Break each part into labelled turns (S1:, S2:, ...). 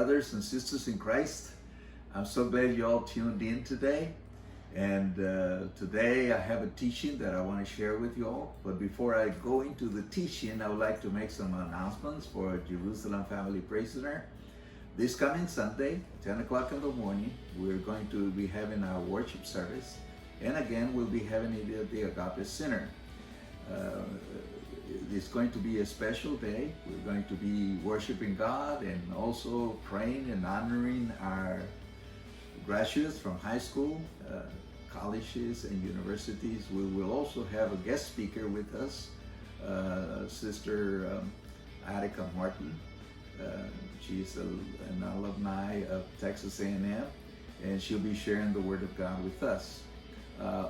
S1: brothers and sisters in Christ. I'm so glad you all tuned in today. And today I have a teaching that I want to share with you all. But before I go into the teaching, I would like to make some announcements for Jerusalem Family Praise Center. This coming Sunday, 10 o'clock in the morning, we're going to be having our worship service. And again, we'll be having it at the Agape Center. It's going to be a special day. We're going to be worshiping God and also praying and honoring our graduates from high school, colleges, and universities. We will also have a guest speaker with us, Sister Attica Martin. She's an alumni of Texas A&M, and she'll be sharing the Word of God with us.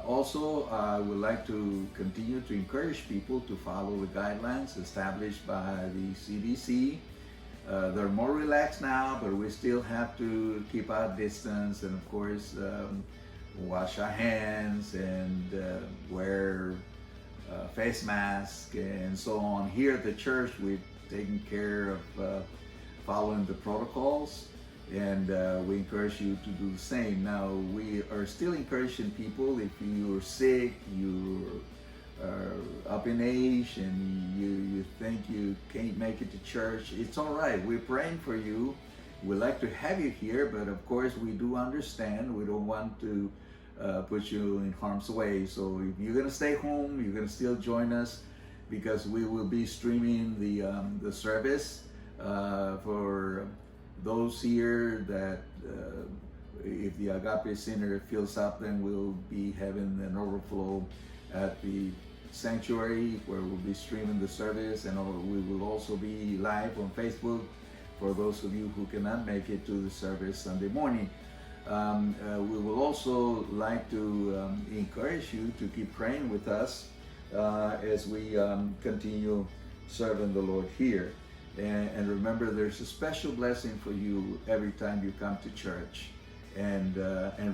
S1: Also, I would like to continue to encourage people to follow the guidelines established by the CDC. They're more relaxed now, but we still have to keep our distance and, of course, wash our hands and wear face masks and so on. Here at the church, we've taken care of following the protocols, and we encourage you to do the same. Now, we are still encouraging people, if you're sick, you are up in age, and you think you can't make it to church, it's all right. We're praying for you. We'd like to have you here, but of course we do understand. We don't want to put you in harm's way. So if you're going to stay home, you're going to still join us, because we will be streaming the service for those here that if the Agape Center fills up, then we'll be having an overflow at the sanctuary where we'll be streaming the service, and we will also be live on Facebook for those of you who cannot make it to the service Sunday morning. We will also like to encourage you to keep praying with us as we continue serving the Lord here. And remember, there's a special blessing for you every time you come to church and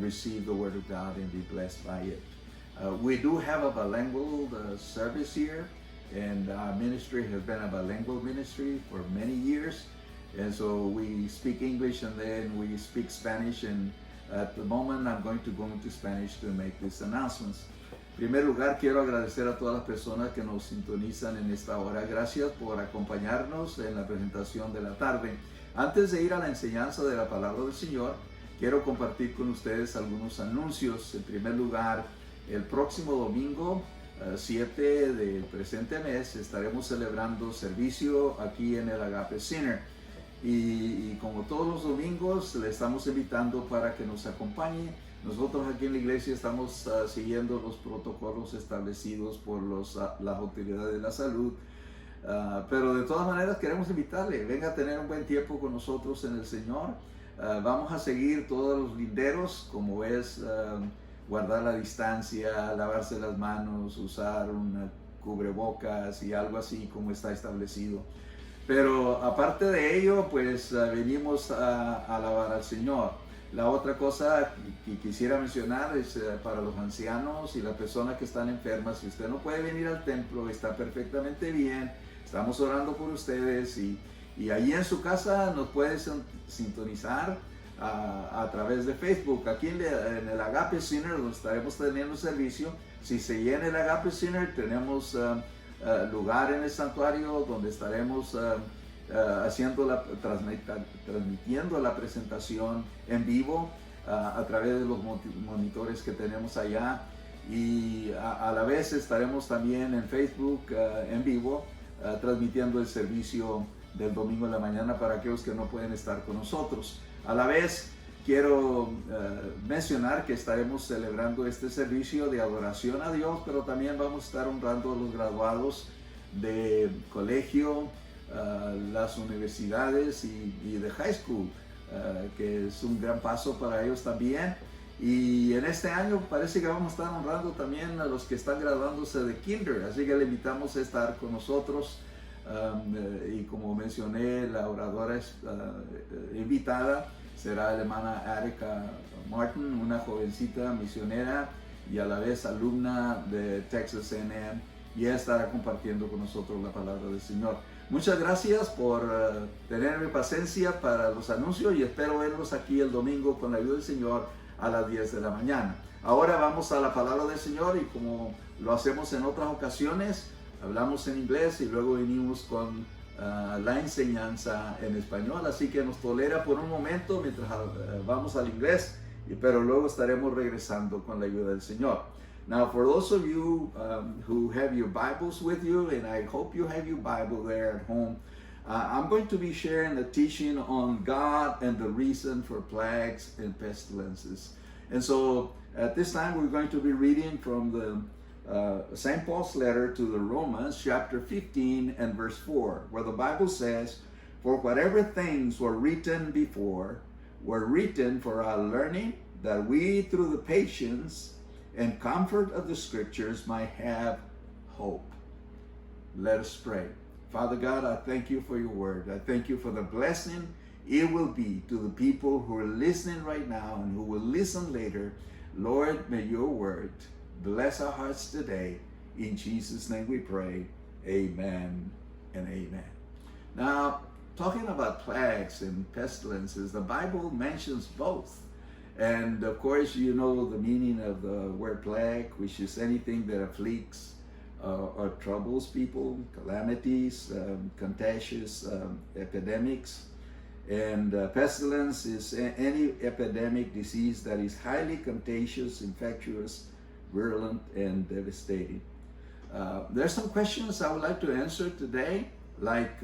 S1: receive the Word of God and be blessed by it. We do have a bilingual service here, and our ministry has been a bilingual ministry for many years. And so we speak English and then we speak Spanish, and at the moment I'm going to go into Spanish to make these announcements. En primer lugar, quiero agradecer a todas las personas que nos sintonizan en esta hora. Gracias por acompañarnos en la presentación de la tarde. Antes de ir a la enseñanza de la palabra del Señor, quiero compartir con ustedes algunos anuncios. En primer lugar, el próximo domingo 7 del presente mes estaremos celebrando servicio aquí en el Agape Center. Y como todos los domingos, le estamos invitando para que nos acompañe. Nosotros aquí en la iglesia estamos siguiendo los protocolos establecidos por las autoridades de la salud, pero de todas maneras queremos invitarle, venga a tener un buen tiempo con nosotros en el Señor. Vamos a seguir todos los linderos, como es guardar la distancia, lavarse las manos, usar un cubrebocas y algo así como está establecido. Pero aparte de ello, pues venimos a alabar al Señor. La otra cosa que quisiera mencionar es para los ancianos y las personas que están enfermas. Si usted no puede venir al templo, está perfectamente bien. Estamos orando por ustedes, y allí en su casa nos puede sintonizar a través de Facebook. Aquí en el Agape Center, donde estaremos teniendo servicio, si se llena el Agape Center, tenemos lugar en el santuario donde estaremos transmitiendo la presentación en vivo a través de los monitores que tenemos allá, y a la vez estaremos también en Facebook en vivo transmitiendo el servicio del domingo en la mañana para aquellos que no pueden estar con nosotros. A la vez quiero mencionar que estaremos celebrando este servicio de adoración a Dios, pero también vamos a estar honrando a los graduados de colegio, las universidades y de high school, que es un gran paso para ellos también. Y en este año parece que vamos a estar honrando también a los que están graduándose de kinder, así que le invitamos a estar con nosotros. Y como mencioné, la oradora invitada será la hermana Attica Martin, una jovencita misionera y a la vez alumna de Texas A&M, y ella estará compartiendo con nosotros la palabra del Señor. Muchas gracias por tenerme paciencia para los anuncios y espero verlos aquí el domingo con la ayuda del Señor a las 10 de la mañana. Ahora vamos a la palabra del Señor y como lo hacemos en otras ocasiones, hablamos en inglés y luego venimos con la enseñanza en español, así que nos tolera por un momento mientras vamos al inglés, pero luego estaremos regresando con la ayuda del Señor. Now, for those of you who have your Bibles with you, and I hope you have your Bible there at home, I'm going to be sharing a teaching on God and the reason for plagues and pestilences. And so, at this time, we're going to be reading from the St. Paul's letter to the Romans, chapter 15 and verse 4, where the Bible says, "For whatever things were written before were written for our learning, that we, through the patience and comfort of the Scriptures, might have hope." Let us pray. Father God, I thank you for your word. I thank you for the blessing it will be to the people who are listening right now and who will listen later. Lord, may your word bless our hearts today. In Jesus' name we pray. Amen and amen. Now, talking about plagues and pestilences, the Bible mentions both. And of course, you know the meaning of the word plague, which is anything that afflicts or troubles people, calamities, contagious epidemics. And pestilence is any epidemic disease that is highly contagious, infectious, virulent, and devastating. There's some questions I would like to answer today, like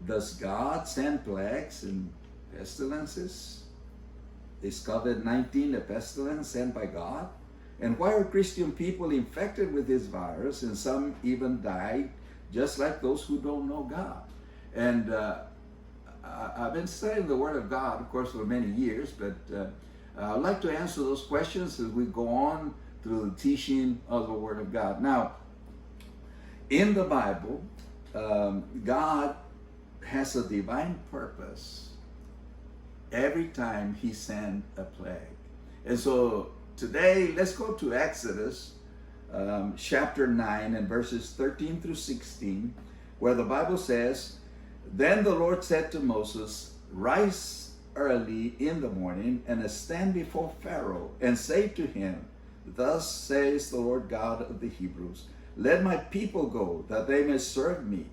S1: does God send plagues and pestilences? Is COVID-19 a pestilence sent by God? And why are Christian people infected with this virus and some even died, just like those who don't know God? And I've been studying the Word of God, of course, for many years, but I'd like to answer those questions as we go on through the teaching of the Word of God. Now, in the Bible, God has a divine purpose every time he sent a plague. And so today, let's go to Exodus chapter 9 and verses 13 through 16, where the Bible says, "Then the Lord said to Moses, Rise early in the morning and stand before Pharaoh and say to him, Thus says the Lord God of the Hebrews, Let my people go, that they may serve me.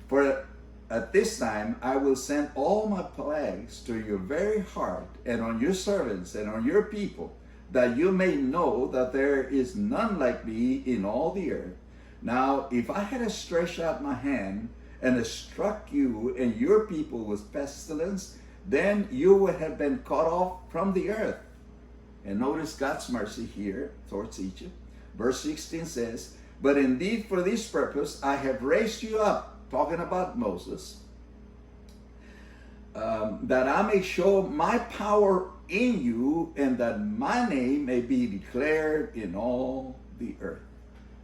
S1: For at this time I will send all my plagues to your very heart and on your servants and on your people, that you may know that there is none like me in all the earth. Now, if I had stretched out my hand and struck you and your people with pestilence, then you would have been cut off from the earth." And notice God's mercy here towards Egypt. Verse 16 says, "But indeed for this purpose I have raised you up," talking about Moses, "that I may show my power in you and that my name may be declared in all the earth."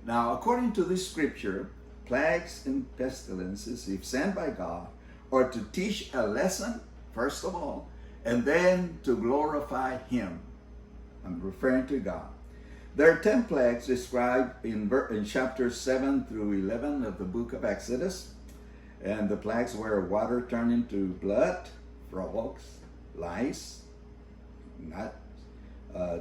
S1: Now, according to this scripture, plagues and pestilences, if sent by God, are to teach a lesson, first of all, and then to glorify Him. I'm referring to God. There are 10 plagues described in chapters 7 through 11 of the book of Exodus. And the plagues were water turned into blood, frogs, lice,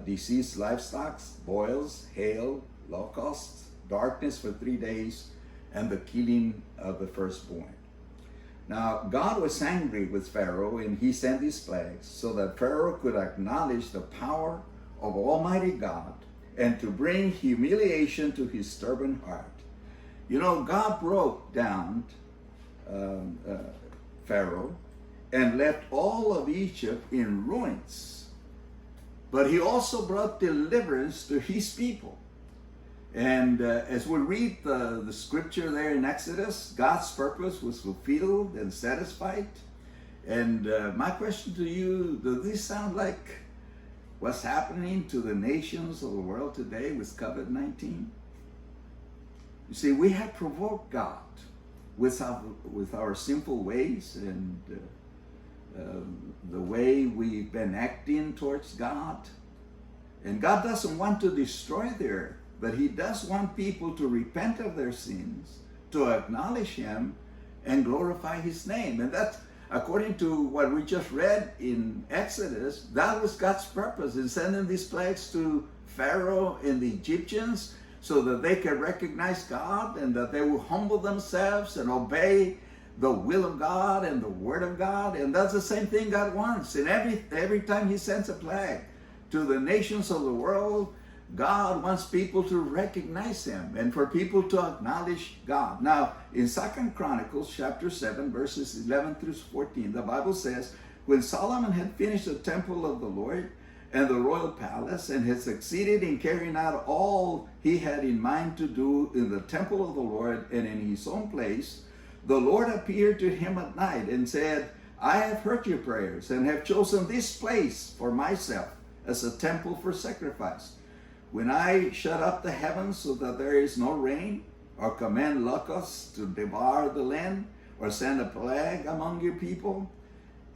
S1: diseased livestock, boils, hail, locusts, darkness for 3 days, and the killing of the firstborn. Now, God was angry with Pharaoh, and he sent these plagues so that Pharaoh could acknowledge the power of Almighty God and to bring humiliation to his stubborn heart. You know, God broke down Pharaoh and left all of Egypt in ruins. But he also brought deliverance to his people. And as we read the scripture there in Exodus, God's purpose was fulfilled and satisfied. And my question to you, does this sound like what's happening to the nations of the world today with COVID-19? You see, we have provoked God with our sinful ways and the way we've been acting towards God. And God doesn't want to destroy the earth, but He does want people to repent of their sins, to acknowledge him and glorify his name. And that's according to what we just read in Exodus. That was God's purpose in sending these plagues to Pharaoh and the Egyptians, so that they could recognize God and that they will humble themselves and obey the will of God and the word of God. And that's the same thing God wants. And every time he sends a plague to the nations of the world, God wants people to recognize him and for people to acknowledge God. Now, in 2 Chronicles chapter 7, verses 11 through 14, the Bible says, when Solomon had finished the temple of the Lord and the royal palace, and had succeeded in carrying out all he had in mind to do in the temple of the Lord and in his own place, the Lord appeared to him at night and said, I have heard your prayers and have chosen this place for myself as a temple for sacrifice. When I shut up the heavens so that there is no rain, or command locusts to devour the land, or send a plague among your people,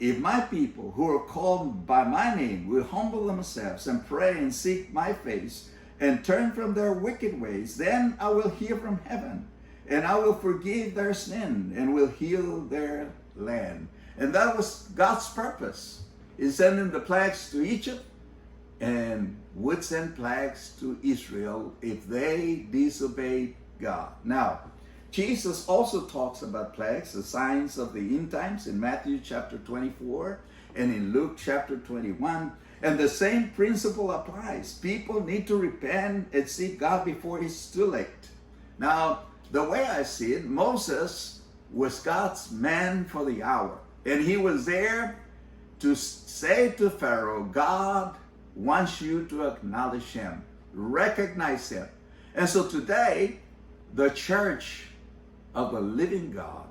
S1: if my people who are called by my name will humble themselves and pray and seek my face and turn from their wicked ways, then I will hear from heaven and I will forgive their sin and will heal their land. And that was God's purpose in sending the plagues to Egypt, and would send plagues to Israel if they disobeyed God. Now, Jesus also talks about plagues, the signs of the end times, in Matthew chapter 24 and in Luke chapter 21. And the same principle applies. People need to repent and seek God before it's too late. Now, the way I see it, Moses was God's man for the hour. And he was there to say to Pharaoh, God wants you to acknowledge him, recognize him. And so today, the church of the living God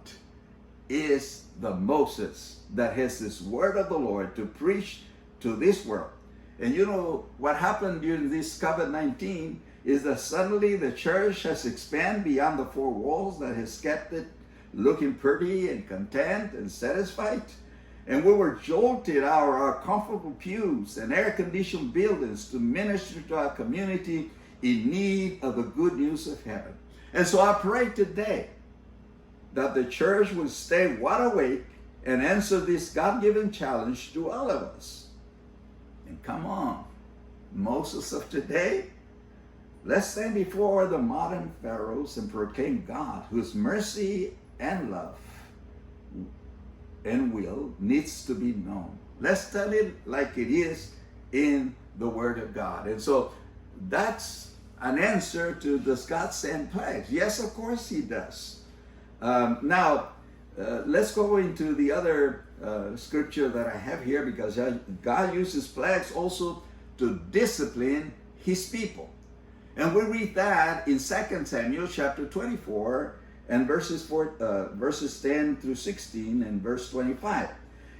S1: is the Moses that has this word of the Lord to preach to this world. And you know what happened during this COVID-19 is that suddenly the church has expanded beyond the four walls that has kept it looking pretty and content and satisfied. And we were jolted out of our comfortable pews and air-conditioned buildings to minister to our community in need of the good news of heaven. And so I pray today that the church will stay wide awake and answer this God-given challenge to all of us. And come on, Moses of today, let's stand before the modern pharaohs and proclaim God, whose mercy and love and will needs to be known. Let's tell it like it is in the Word of God. And so that's an answer to, does God send plagues? Yes, of course he does. Now, let's go into the other scripture that I have here, because God uses plagues also to discipline his people. And we read that in 2 Samuel chapter 24 and verses 10 through 16 and verse 25.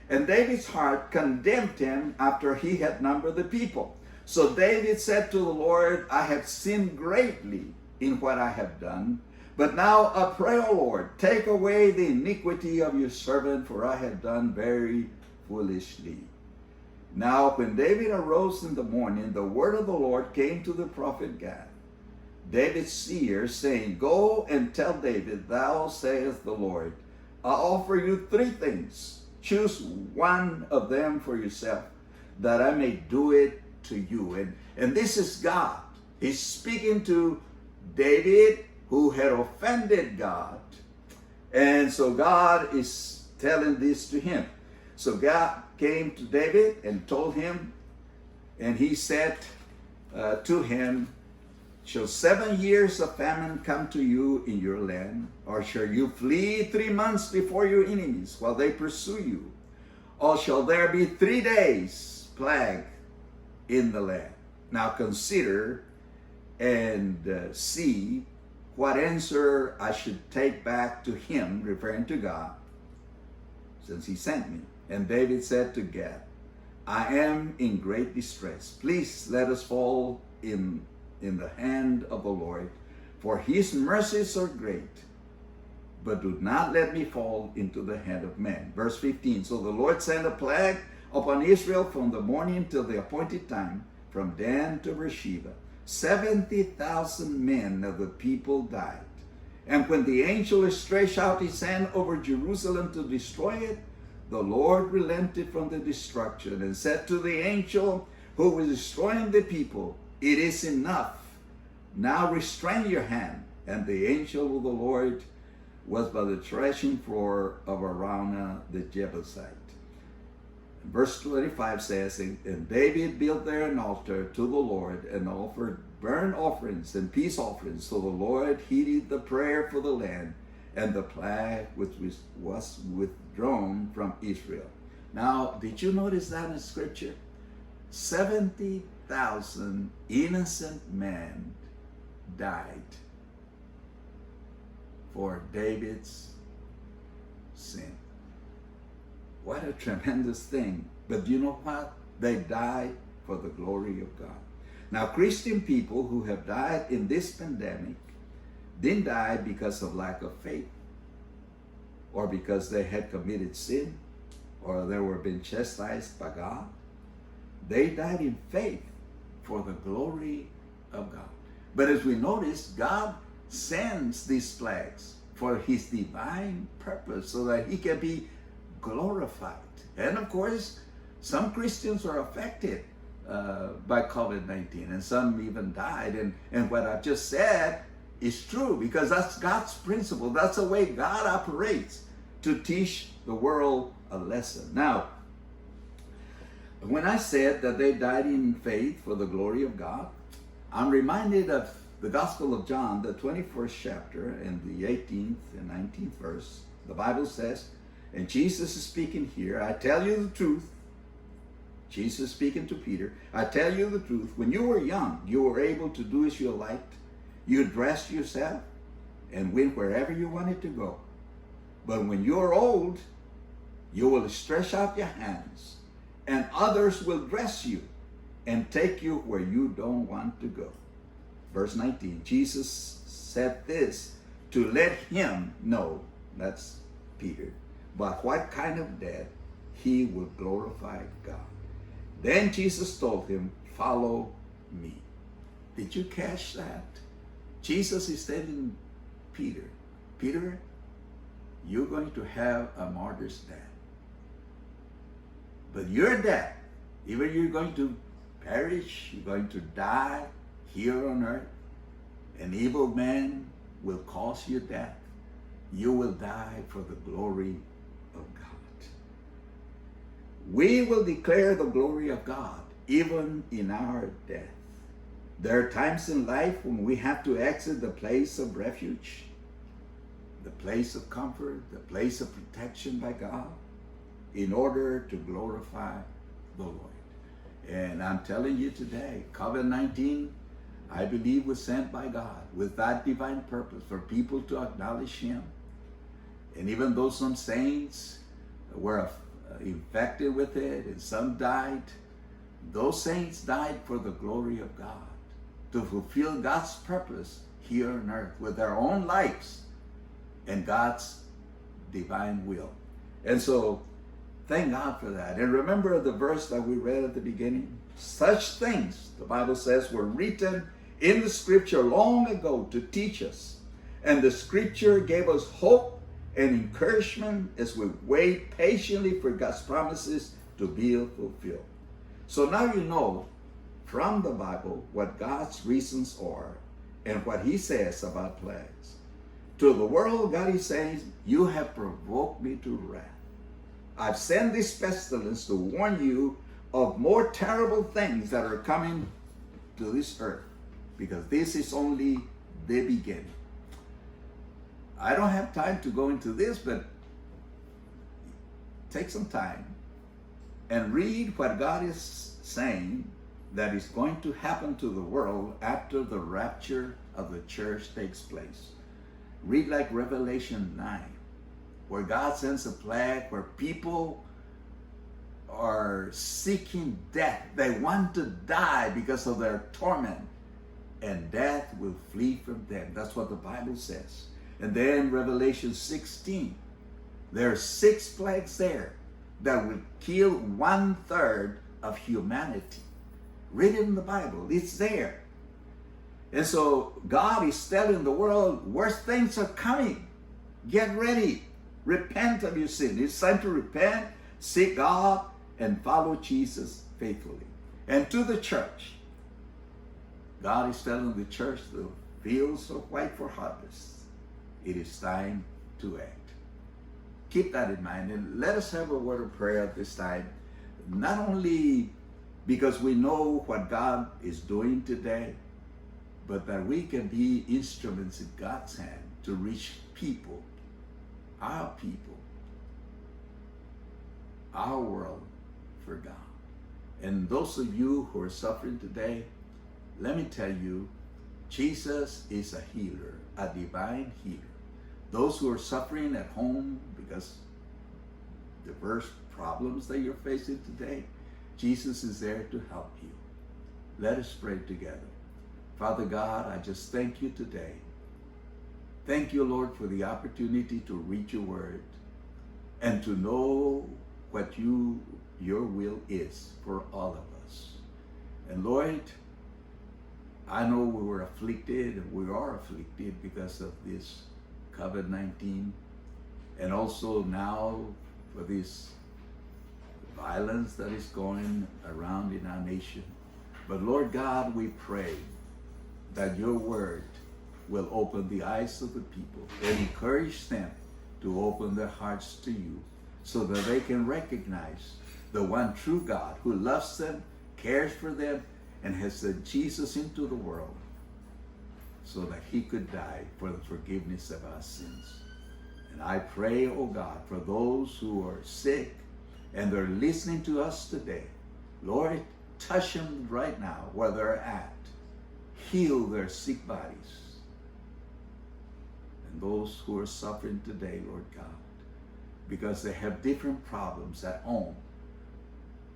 S1: And David's heart condemned him after he had numbered the people. So David said to the Lord, I have sinned greatly in what I have done. But now I pray, O Lord, take away the iniquity of your servant, for I have done very foolishly. Now when David arose in the morning, the word of the Lord came to the prophet Gad, David's seer, saying, Go and tell David, thou sayest the Lord, I offer you three things. Choose one of them for yourself, that I may do it to you. And this is God. He's speaking to David, who had offended God. And so God is telling this to him. So God came to David and told him, and he said to him, shall 7 years of famine come to you in your land? Or shall you flee 3 months before your enemies while they pursue you? Or shall there be 3 days plague in the land? Now consider and see what answer I should take back to him, referring to God, since he sent me. And David said to Gad, I am in great distress. Please let us fall in the hand of the Lord, for his mercies are great, but do not let me fall into the hand of men. Verse 15, so the Lord sent a plague upon Israel from the morning till the appointed time, from Dan to Beersheba. 70,000 men of the people died, And when the angel stretched out his hand over Jerusalem to destroy it, the Lord relented from the destruction and said to the angel who was destroying the people, "It is enough. Now restrain your hand." And the angel of the Lord was by the threshing floor of Araunah the Jebusite. Verse 25 says, and David built there an altar to the Lord and offered burnt offerings and peace offerings. So the Lord heeded the prayer for the land, and the plague which was withdrawn from Israel. Now, did you notice that in Scripture? 70,000 innocent men died for David's sin. What a tremendous thing. But you know what? They died for the glory of God. Now, Christian people who have died in this pandemic didn't die because of lack of faith, or because they had committed sin, or they were being chastised by God. They died in faith for the glory of God. But as we notice, God sends these plagues for his divine purpose so that he can be glorified. And of course, some Christians are affected by COVID-19, and some even died. And what I've just said is true, because that's God's principle. That's the way God operates, to teach the world a lesson. Now, when I said that they died in faith for the glory of God, I'm reminded of the Gospel of John, the 21st chapter, and the 18th and 19th verse. The Bible says, and Jesus is speaking here, "I tell you the truth." Jesus speaking to Peter, "I tell you the truth. When you were young, you were able to do as you liked. You dressed yourself and went wherever you wanted to go. But when you are old, you will stretch out your hands, and others will dress you and take you where you don't want to go." Verse 19, Jesus said this to let him know, that's Peter, by what kind of death he would glorify God. Then Jesus told him, "Follow me." Did you catch that? Jesus is telling Peter, "Peter, you're going to have a martyr's death. But your death, even you're going to perish, you're going to die here on earth. An evil man will cause you death. You will die for the glory of God." We will declare the glory of God even in our death. There are times in life when we have to exit the place of refuge, the place of comfort, the place of protection by God, in order to glorify the Lord. And I'm telling you today, COVID-19, I believe, was sent by God with that divine purpose for people to acknowledge him. And even though some saints were infected with it and some died, those saints died for the glory of God, to fulfill God's purpose here on earth with their own lives and God's divine will. And so, thank God for that. And remember the verse that we read at the beginning? Such things, the Bible says, were written in the Scripture long ago to teach us. And the Scripture gave us hope and encouragement as we wait patiently for God's promises to be fulfilled. So now you know from the Bible what God's reasons are and what he says about plagues. To the world, God is saying, "You have provoked me to wrath. I've sent this pestilence to warn you of more terrible things that are coming to this earth, because this is only the beginning." I don't have time to go into this, but take some time and read what God is saying that is going to happen to the world after the rapture of the church takes place. Read like Revelation 9, where God sends a plague where people are seeking death. They want to die because of their torment, and death will flee from them. That's what the Bible says. And then Revelation 16, there are 6 plagues there that will kill 1/3 of humanity. Read it in the Bible, it's there. And so God is telling the world, worse things are coming. Get ready. Repent of your sin. It's time to repent, seek God, and follow Jesus faithfully. And to the church, God is telling the church, the fields are white for harvest. It is time to act. Keep that in mind, and let us have a word of prayer at this time. Not only because we know what God is doing today, but that we can be instruments in God's hand to reach people, our world for God. And those of you who are suffering today, let me tell you, Jesus is a healer, a divine healer. Those who are suffering at home because diverse problems that you're facing today, Jesus is there to help you. Let us pray together. Father God, I just thank you today. Thank you, Lord, for the opportunity to read your word and to know what your will is for all of us. And Lord, I know we were afflicted, and we are afflicted because of this COVID-19, and also now for this violence that is going around in our nation. But Lord God, we pray that your word will open the eyes of the people and encourage them to open their hearts to you so that they can recognize the one true God who loves them, cares for them, and has sent Jesus into the world so that he could die for the forgiveness of our sins. And I pray, oh God, for those who are sick and they're listening to us today. Lord, touch them right now where they're at. Heal their sick bodies. And those who are suffering today, Lord God, because they have different problems at home,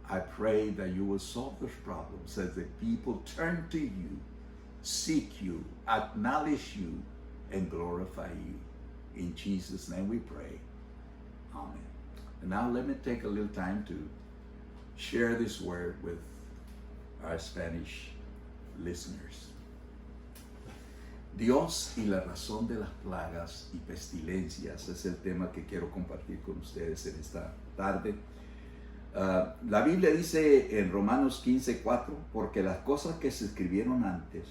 S1: I pray that you will solve those problems as the people turn to you, seek you, acknowledge you, and glorify you. In Jesus' name we pray. Amen. And now let me take a little time to share this word with our Spanish listeners. Dios y la razón de las plagas y pestilencias es el tema que quiero compartir con ustedes en esta tarde. La Biblia dice en Romanos 15:4, porque las cosas que se escribieron antes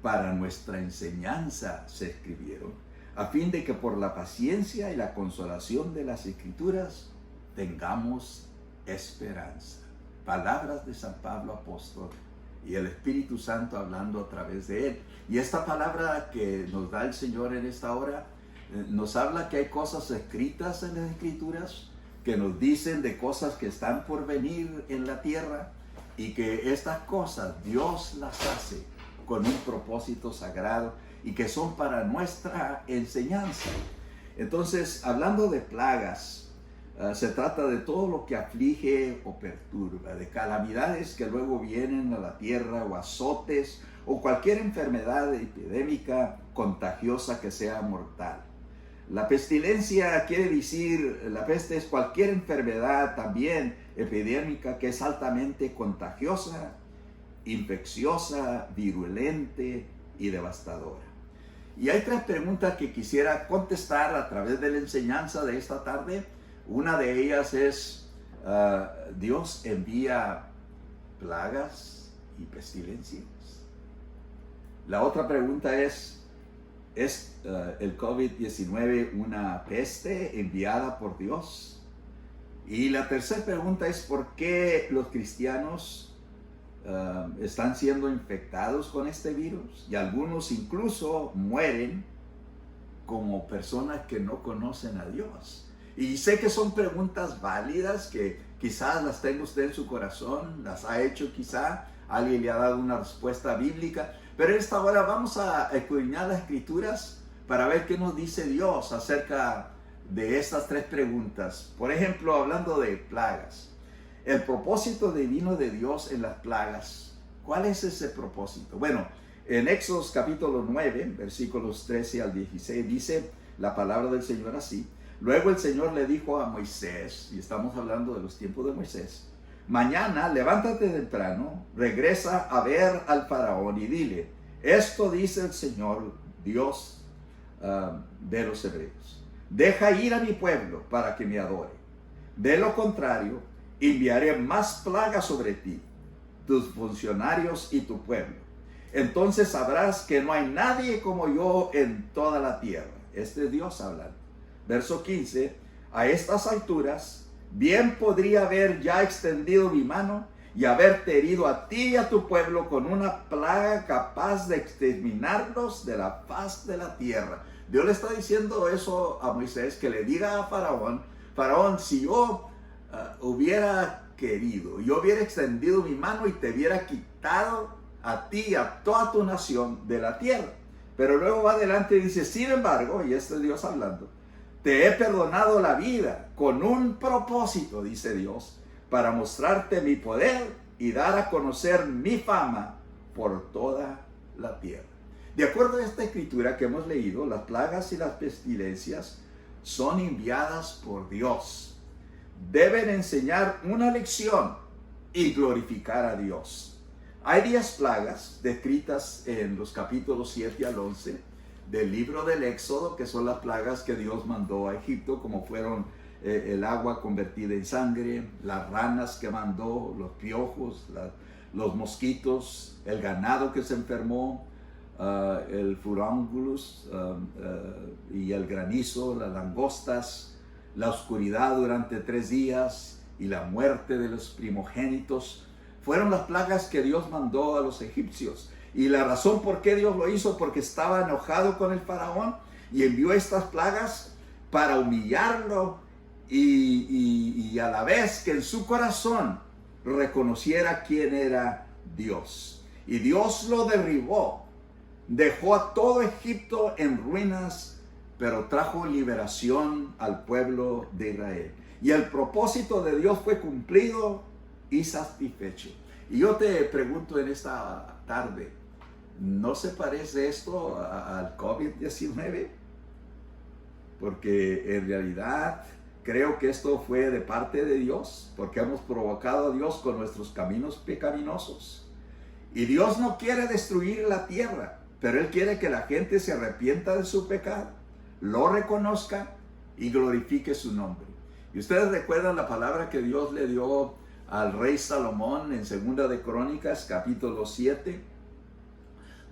S1: para nuestra enseñanza se escribieron, a fin de que por la paciencia y la consolación de las Escrituras tengamos esperanza. Palabras de San Pablo apóstol y el Espíritu Santo hablando a través de él. Y esta palabra que nos da el Señor en esta hora nos habla que hay cosas escritas en las Escrituras que nos dicen de cosas que están por venir en la tierra, y que estas cosas Dios las hace con un propósito sagrado y que son para nuestra enseñanza. Entonces, hablando de plagas, se trata de todo lo que aflige o perturba, de calamidades que luego vienen a la tierra, o azotes, o cualquier enfermedad epidémica contagiosa que sea mortal. La pestilencia quiere decir, la peste es cualquier enfermedad también epidémica que es altamente contagiosa, infecciosa, virulente y devastadora. Y hay tres preguntas que quisiera contestar a través de la enseñanza de esta tarde. Una de ellas es, ¿Dios envía plagas y pestilencias? La otra pregunta ¿es el COVID-19 una peste enviada por Dios? Y la tercera pregunta es, ¿por qué los cristianos están siendo infectados con este virus? Y algunos incluso mueren como personas que no conocen a Dios. Y sé que son preguntas válidas que quizás las tenga usted en su corazón, las ha hecho quizá, alguien le ha dado una respuesta bíblica, pero en esta hora vamos a escudriñar las Escrituras para ver qué nos dice Dios acerca de estas tres preguntas. Por ejemplo, hablando de plagas, el propósito divino de Dios en las plagas, ¿cuál es ese propósito? Bueno, en Éxodo capítulo 9, versículos 13 al 16, dice la palabra del Señor así: luego el Señor le dijo a Moisés, y estamos hablando de los tiempos de Moisés: mañana levántate temprano, regresa a ver al faraón y dile: Esto dice el Señor, Dios de los hebreos. Deja ir a mi pueblo para que me adore. De lo contrario, enviaré más plagas sobre ti, tus funcionarios y tu pueblo. Entonces sabrás que no hay nadie como yo en toda la tierra. Este es Dios hablando. Verso 15. A estas alturas, bien podría haber ya extendido mi mano y haberte herido a ti y a tu pueblo con una plaga capaz de exterminarlos de la faz de la tierra. Dios le está diciendo eso a Moisés, que le diga a Faraón, Faraón, si yo hubiera querido, yo hubiera extendido mi mano y te hubiera quitado a ti y a toda tu nación de la tierra. Pero luego va adelante y dice, sin embargo, y este es Dios hablando, te he perdonado la vida con un propósito, dice Dios, para mostrarte mi poder y dar a conocer mi fama por toda la tierra. De acuerdo a esta escritura que hemos leído, las plagas y las pestilencias son enviadas por Dios. Deben enseñar una lección y glorificar a Dios. Hay 10 plagas descritas en los capítulos 7 al 11 del libro del Éxodo, que son las plagas que Dios mandó a Egipto, como fueron el agua convertida en sangre, las ranas que mandó, los piojos, los mosquitos, el ganado que se enfermó, el furúnculus y el granizo, las langostas, la oscuridad durante 3 días y la muerte de los primogénitos. Fueron las plagas que Dios mandó a los egipcios. Y la razón por qué Dios lo hizo, porque estaba enojado con el faraón y envió estas plagas para humillarlo y a la vez que en su corazón reconociera quién era Dios. Y Dios lo derribó, dejó a todo Egipto en ruinas, pero trajo liberación al pueblo de Israel. Y el propósito de Dios fue cumplido y satisfecho. Y yo te pregunto en esta tarde, ¿no se parece esto al COVID-19? Porque en realidad creo que esto fue de parte de Dios, porque hemos provocado a Dios con nuestros caminos pecaminosos. Y Dios no quiere destruir la tierra, pero Él quiere que la gente se arrepienta de su pecado, lo reconozca y glorifique su nombre. Y ustedes recuerdan la palabra que Dios le dio al rey Salomón en 2 de Crónicas, capítulo 7,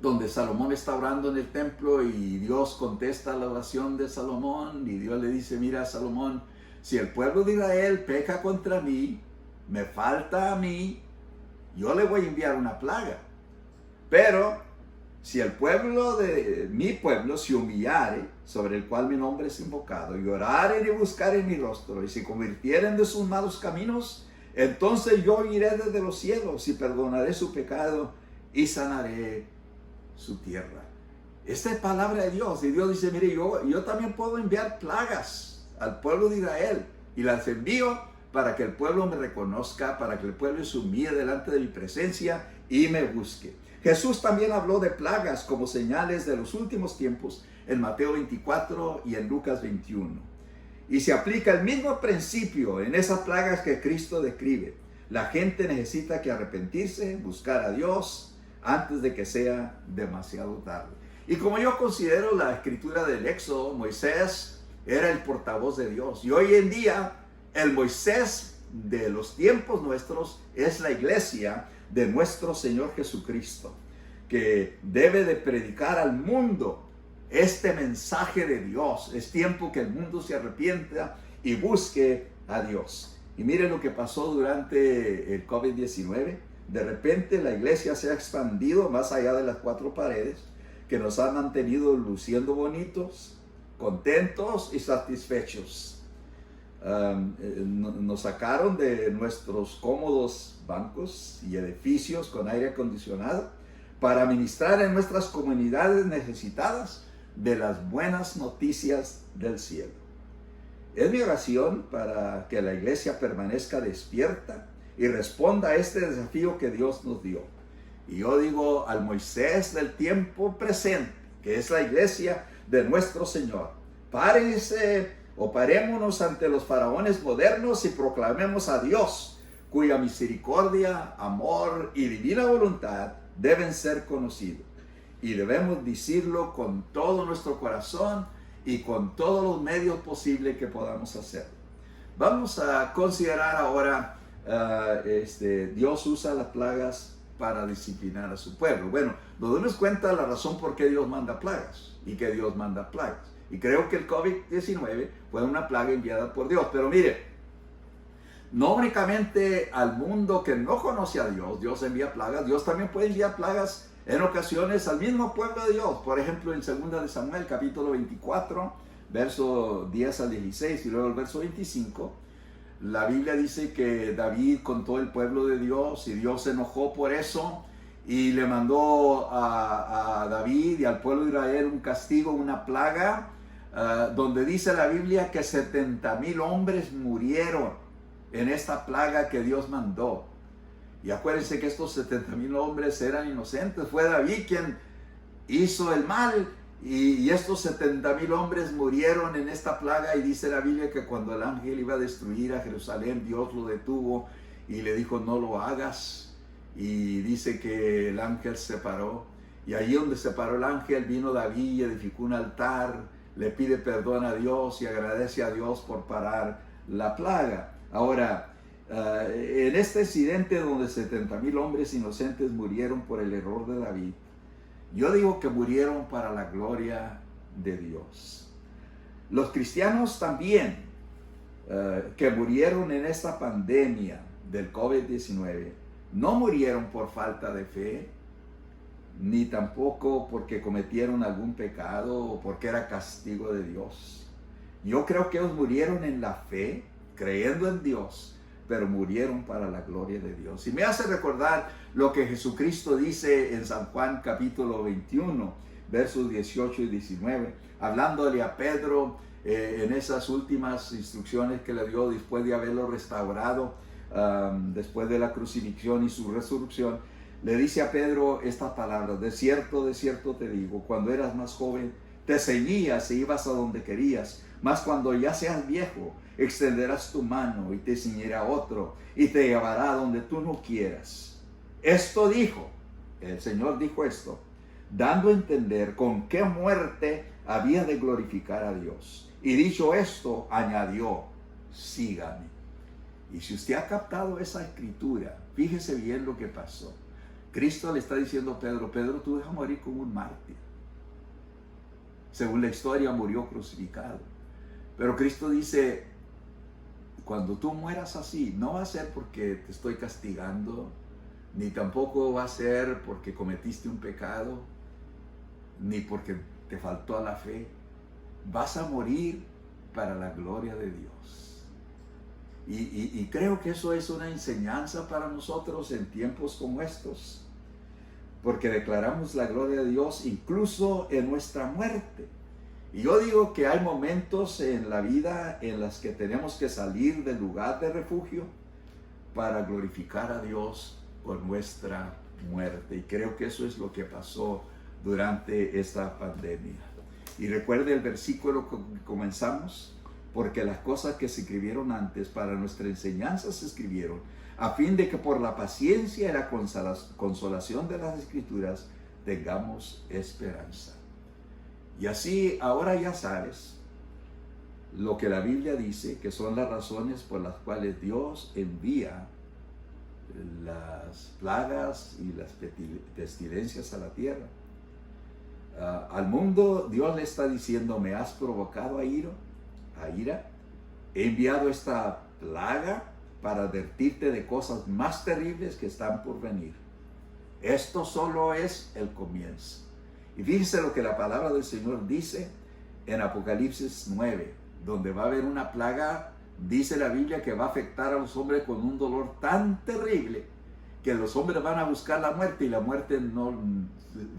S1: donde Salomón está orando en el templo y Dios contesta la oración de Salomón y Dios le dice, mira Salomón, si el pueblo de Israel peca contra mí, me falta a mí, yo le voy a enviar una plaga. Pero si el pueblo de mi pueblo se humillare, sobre el cual mi nombre es invocado, y oraren y buscaren mi rostro, y se convirtieren de sus malos caminos, entonces yo iré desde los cielos y perdonaré su pecado y sanaré su tierra. Esta es palabra de Dios. Y Dios dice, mire, yo también puedo enviar plagas al pueblo de Israel. Y las envío para que el pueblo me reconozca, para que el pueblo se humille delante de mi presencia y me busque. Jesús también habló de plagas como señales de los últimos tiempos en Mateo 24 y en Lucas 21. Y se aplica el mismo principio en esas plagas que Cristo describe. La gente necesita que arrepentirse, buscar a Dios antes de que sea demasiado tarde. Y como yo considero la escritura del Éxodo, Moisés era el portavoz de Dios. Y hoy en día, el Moisés de los tiempos nuestros es la iglesia de nuestro Señor Jesucristo, que debe de predicar al mundo este mensaje de Dios. Es tiempo que el mundo se arrepienta y busque a Dios. Y miren lo que pasó durante el COVID-19. De repente la iglesia se ha expandido más allá de las 4 paredes, que nos han mantenido luciendo bonitos, contentos y satisfechos. Nos sacaron de nuestros cómodos bancos y edificios con aire acondicionado para ministrar en nuestras comunidades necesitadas de las buenas noticias del cielo. Es mi oración para que la iglesia permanezca despierta y responda a este desafío que Dios nos dio. Y yo digo al Moisés del tiempo presente, que es la iglesia de nuestro Señor, parémonos ante los faraones modernos y proclamemos a Dios, cuya misericordia, amor y divina voluntad deben ser conocidos. y debemos decirlo con todo nuestro corazón y con todos los medios posibles que podamos hacer. Vamos a considerar ahora, Dios usa las plagas para disciplinar a su pueblo. Bueno, nos damos cuenta la razón por qué Dios manda plagas y que Dios manda plagas. Y creo que el COVID-19 fue una plaga enviada por Dios. Pero mire, no únicamente al mundo que no conoce a Dios, Dios envía plagas. Dios también puede enviar plagas en ocasiones al mismo pueblo de Dios. Por ejemplo, en 2 de Samuel, capítulo 24, verso 10 al 16 y luego el verso 25. La Biblia dice que David contó el pueblo de Dios y Dios se enojó por eso y le mandó a David y al pueblo de Israel un castigo, una plaga, donde dice la Biblia que 70,000 hombres murieron en esta plaga que Dios mandó. Y acuérdense que estos 70,000 hombres eran inocentes, fue David quien hizo el mal. Y estos 70,000 hombres murieron en esta plaga y dice la Biblia que cuando el ángel iba a destruir a Jerusalén, Dios lo detuvo y le dijo no lo hagas. Y dice que el ángel se paró y allí donde se paró el ángel vino David y edificó un altar, le pide perdón a Dios y agradece a Dios por parar la plaga. Ahora, en este incidente donde 70,000 hombres inocentes murieron por el error de David, yo digo que murieron para la gloria de Dios. Los cristianos también que murieron en esta pandemia del COVID-19 no murieron por falta de fe, ni tampoco porque cometieron algún pecado o porque era castigo de Dios. Yo creo que ellos murieron en la fe, creyendo en Dios, pero murieron para la gloria de Dios. Y me hace recordar lo que Jesucristo dice en San Juan capítulo 21, versos 18 y 19, hablándole a Pedro en esas últimas instrucciones que le dio después de haberlo restaurado, después de la crucifixión y su resurrección. Le dice a Pedro estas palabras: de cierto te digo, cuando eras más joven, te ceñías e ibas a donde querías, mas cuando ya seas viejo, extenderás tu mano y te ciñirá otro y te llevará donde tú no quieras. Esto dijo, el Señor dijo esto, dando a entender con qué muerte había de glorificar a Dios. Y dicho esto, añadió, sígame. Y si usted ha captado esa escritura, fíjese bien lo que pasó. Cristo le está diciendo a Pedro, Pedro, tú vas a morir como un mártir. Según la historia, murió crucificado. Pero Cristo dice, cuando tú mueras así, no va a ser porque te estoy castigando, ni tampoco va a ser porque cometiste un pecado, ni porque te faltó a la fe. Vas a morir para la gloria de Dios. Y creo que eso es una enseñanza para nosotros en tiempos como estos, porque declaramos la gloria de Dios incluso en nuestra muerte. Y yo digo que hay momentos en la vida en los que tenemos que salir del lugar de refugio para glorificar a Dios con nuestra muerte. Y creo que eso es lo que pasó durante esta pandemia. Y recuerde el versículo con que comenzamos, porque las cosas que se escribieron antes para nuestra enseñanza se escribieron, a fin de que por la paciencia y la consolación de las Escrituras tengamos esperanza. Y así ahora ya sabes lo que la Biblia dice, que son las razones por las cuales Dios envía las plagas y las pestilencias a la tierra. Al mundo Dios le está diciendo, me has provocado a ira, he enviado esta plaga para advertirte de cosas más terribles que están por venir. Esto solo es el comienzo. Y fíjense lo que la palabra del Señor dice en Apocalipsis 9, donde va a haber una plaga, dice la Biblia que va a afectar a los hombres con un dolor tan terrible que los hombres van a buscar la muerte y la muerte no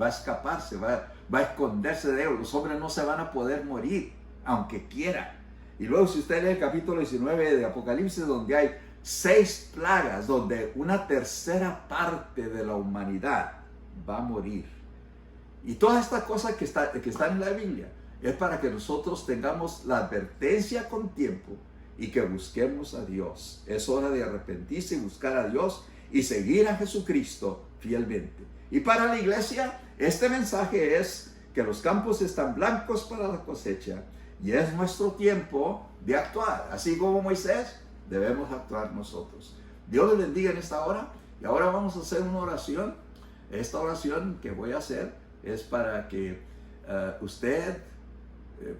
S1: va a escaparse, va a esconderse de ellos. Los hombres no se van a poder morir, aunque quieran. Y luego si usted lee el capítulo 19 de Apocalipsis, donde hay 6 plagas, donde una tercera parte de la humanidad va a morir. Y todas estas cosas que están en la Biblia es para que nosotros tengamos la advertencia con tiempo y que busquemos a Dios. Es hora de arrepentirse y buscar a Dios y seguir a Jesucristo fielmente. Y para la iglesia Este mensaje es que los campos están blancos para la cosecha y es nuestro tiempo de actuar. Así como Moisés, debemos actuar nosotros. Dios les bendiga en esta hora y ahora vamos a hacer una oración. Esta oración que voy a hacer es para que usted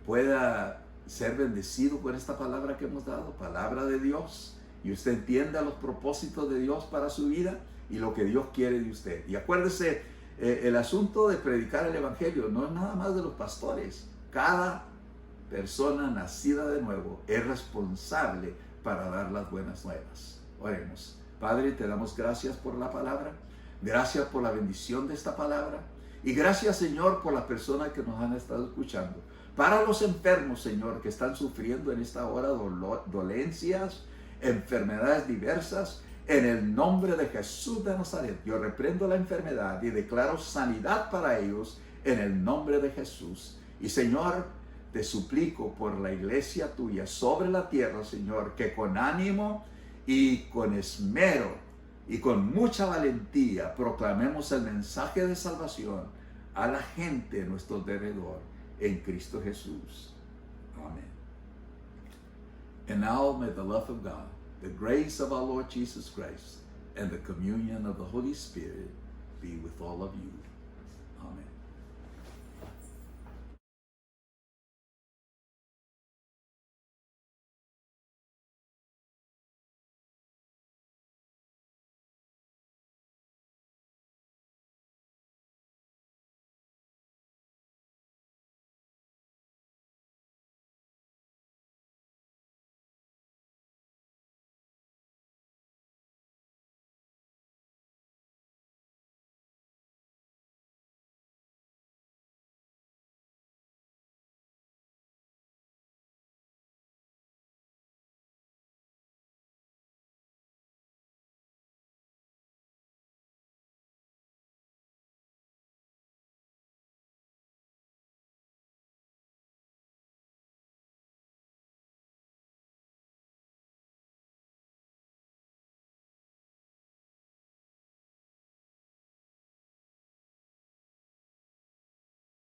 S1: pueda ser bendecido por esta palabra que hemos dado, palabra de Dios, y usted entienda los propósitos de Dios para su vida y lo que Dios quiere de usted. Y acuérdese, el asunto de predicar el evangelio no es nada más de los pastores. Cada persona nacida de nuevo es responsable para dar las buenas nuevas. Oremos. Padre, te damos gracias por la palabra, gracias por la bendición de esta palabra y gracias, Señor, por las personas que nos han estado escuchando. Para los enfermos, Señor, que están sufriendo en esta hora dolencias, enfermedades diversas, en el nombre de Jesús de Nazaret, yo reprendo la enfermedad y declaro sanidad para ellos en el nombre de Jesús. Y Señor, te suplico por la iglesia tuya sobre la tierra, Señor, que con ánimo y con esmero y con mucha valentía proclamemos el mensaje de salvación a la gente a nuestro alrededor en Cristo Jesús. Amén. And now may the love of God, the grace of our Lord Jesus Christ, and the communion of the Holy Spirit be with all of you.